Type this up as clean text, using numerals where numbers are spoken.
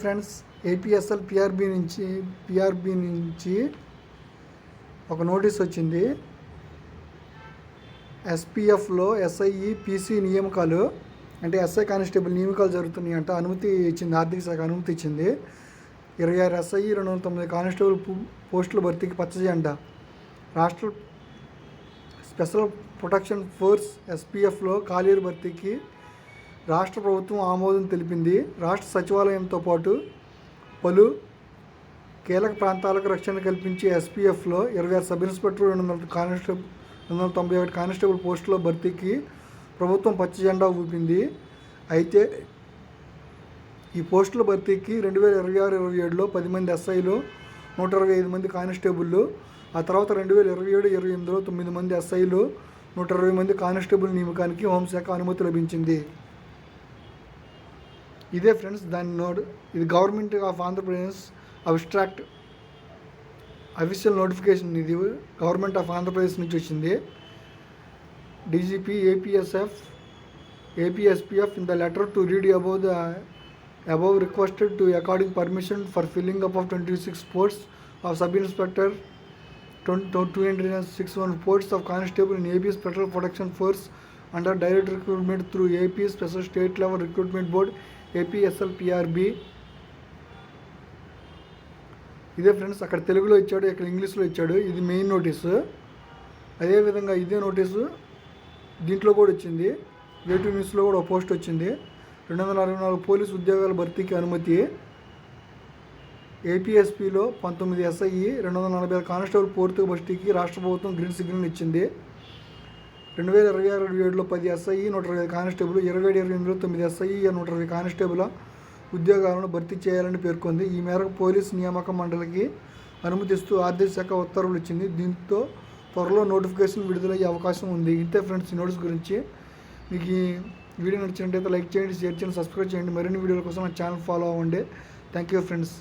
Friends, APSL PRB నుంచి ఒక notice వచ్చింది. ఎస్పీఎఫ్లో ఎస్ఐఈ పీసీ నియామకాలు అంటే ఎస్ఐ కానిస్టేబుల్ నియామకాలు జరుగుతున్నాయి అంట. అనుమతి ఇచ్చింది, ఆర్థిక శాఖ అనుమతి ఇచ్చింది. 26 ఎస్ఐఈ 209 కానిస్టేబుల్ పోస్టుల భర్తీకి పచ్చజెండా. రాష్ట్ర స్పెషల్ ప్రొటెక్షన్ ఫోర్స్ ఎస్పీఎఫ్లో ఖాళీల భర్తీకి రాష్ట్ర ప్రభుత్వం ఆమోదం తెలిపింది. రాష్ట్ర సచివాలయంతో పాటు పలు కీలక ప్రాంతాలకు రక్షణ కల్పించే ఎస్పీఎఫ్లో 26 సబ్ ఇన్స్పెక్టర్ 291 కానిస్టేబుల్ పోస్టుల భర్తీకి ప్రభుత్వం పచ్చజెండా ఊపింది. అయితే ఈ పోస్టుల భర్తీకి 2026-27లో 10 మంది ఎస్ఐలు, 125 మంది కానిస్టేబుళ్ళు, ఆ తర్వాత 2027-28లో 9 మంది ఎస్ఐలు, 120 మంది కానిస్టేబుల్ నియామకానికి హోంశాఖ అనుమతి లభించింది. ఇదే ఫ్రెండ్స్ దాని ఇది government of Andhra Pradesh abstract official notification. ఇది గవర్నమెంట్ ఆఫ్ ఆంధ్రప్రదేశ్ నుంచి వచ్చింది. DGP APSPF in the letter to read above requested to according permission for filling up of 26 posts of sub inspector, 261 posts of constable in AP Special Protection Force under direct recruitment through AP Special State Level Recruitment Board APSL PRB. ఇదే friends, అక్కడ తెలుగులో ఇచ్చాడు, ఇక్కడ ఇంగ్లీష్లో ఇచ్చాడు. ఇది main notice. అదేవిధంగా ఇదే నోటీసు దీంట్లో కూడా వచ్చింది. వేటూ న్యూస్లో కూడా ఒక పోస్ట్ వచ్చింది. 264 పోలీసు ఉద్యోగాల భర్తీకి అనుమతి. ఏపీఎస్పీలో 19 ఎస్ఐఈ 245 కానిస్టేబుల్ పూర్తి భర్తీకి రాష్ట్ర ప్రభుత్వం గ్రీన్ సిగ్నల్ ఇచ్చింది. 2026-27లో 10 ఎస్ఐఈ 120 కానిస్టేబుల్, 27-28లో 9 ఎస్ఐఈ 120 కానిస్టేబుల్ ఉద్యోగాలను భర్తీ చేయాలని పేర్కొంది. ఈ మేరకు పోలీసు నియామక మండలికి అనుమతిస్తూ ఆర్థిక శాఖ ఉత్తర్వులు ఇచ్చింది. దీంతో త్వరలో నోటిఫికేషన్ విడుదలయ్యే అవకాశం ఉంది. ఇంతే ఫ్రెండ్స్ ఈ నోటీస్ గురించి. మీకు ఈ వీడియో నచ్చినట్టయితే లైక్ చేయండి, షేర్ చేయండి, సబ్స్క్రైబ్ చేయండి. మరిన్ని వీడియోల కోసం నా ఛానల్ ఫాలో అవ్వండి. Thank you friends.